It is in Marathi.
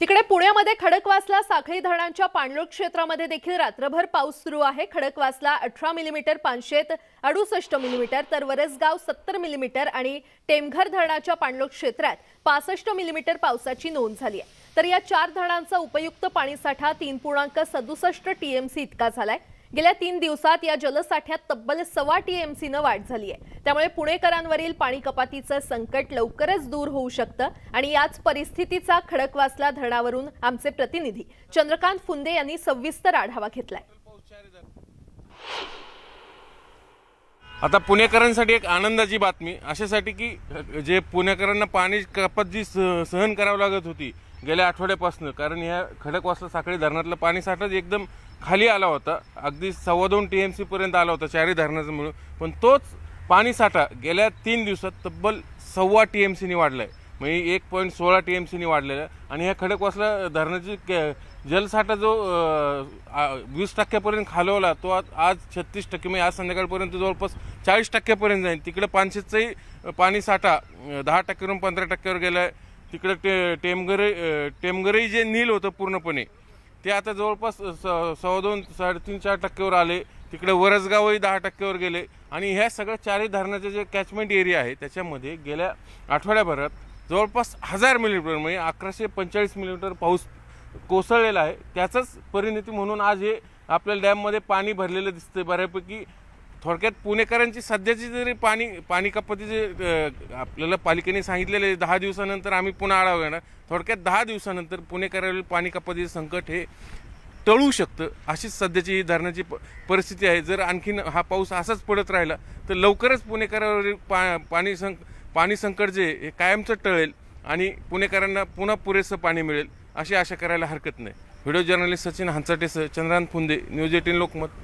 तिकडे पुण्यामध्ये खडकवासला साखळी धरणांच्या पाणलोट क्षेत्रामध्ये देखील रात्रभर पाऊस सुरू आहे। खडकवासला 18 मिलीमीटर, पानशेत 68 मिलीमीटर तर वरसगाव 70 मिलीमीटर आणि टेमघर धरणाच्या पाणलोट क्षेत्रात 65 मिलीमीटर पावसाची नोंद झाली आहे। तर या 4 धरणांचा उपयुक्त पाणीसाठा 3.67 टीएमसी इतका झालाय। गेल्या 3 दिवसात या जलसाठ्यात तब्बल 1.25 टीएमसीनं वाढ झाली आहे। त्यामुळे पुणेकरांवरील पाणी कपातीचं संकट लवकरच दूर होऊ शकतं आणि याच परिस्थितीचा खडकवासला धरणावरून आमचे प्रतिनिधी चंद्रकांत फुंदे यांनी सविस्तर आढावा घेतलाय। आता पुणेकरांसाठी एक आनंदाची बातमी अशासाठी की जे पुणेकरांना पाणी कपात जी सहन करावी लागत होती गेल्या आठवड्यापासून, कारण ह्या खडकवासला साखळी धरणातलं पाणी साठा एकदम खाली आला होता, अगदी 2.25 टीएमसी पर्यंत आला होता चारही धरणाचं मिळून, पण तोच पाणी साठा गेल्या 3 दिवसात तब्बल 1.25 टीएमसीने वाढलाय, म्हणजे 1.16 टीएमसीने वाढलेला। आणि ह्या खडकवासला धरणाची जलसाठा जो 20% खालवला तो आज 36%, म्हणजे आज संध्याकाळपर्यंत जवळपास 40% जाईल। तिकडे पानशेतचाही पाणी साठा 10% वरून 15% गेलाय। तिकडे टेमघरही जे नील होतं पूर्णपणे ते आता जवळपास 2.25, 3.5, 4% आले। तिकडे वरसगावही 10% गेले। आणि ह्या सगळ्या 4ही धरणाचे जे कॅचमेंट एरिया आहे त्याच्यामध्ये गेल्या आठवड्याभरात जवळपास 1000 मिलीमीटर, म्हणजे 1145 मिलीमीटर पाऊस कोसळलेला आहे। त्याचाच परिणती म्हणून आज हे आपल्याला डॅममध्ये पाणी भरलेलं दिसतंय बऱ्यापैकी। थोडक्यात पुणेकरांची सध्याची जरी पाणी कपातीचे आपल्याला पालिकेने सांगितलेले 10 दिवसानंतर आम्ही पुन्हा आढावा घेणार, थोडक्यात 10 दिवसानंतर पुणेकरांवरील पाणी कपातीचे संकट हे टळू शकतं, अशीच सध्याची ही धरणाची परिस्थिती आहे। जर आणखीन हा पाऊस असाच पडत राहिला तर लवकरच पुणेकरांवरील पाणी संकट जे हे कायमचं टळेल आणि पुणेकरांना पुन्हा पुरेसं पाणी मिळेल अशी आशा करायला हरकत नाही। व्हिडिओ जर्नलिस्ट सचिन हंचाटेसह चंद्रकांत फुंदे, न्यूज 18 लोकमत।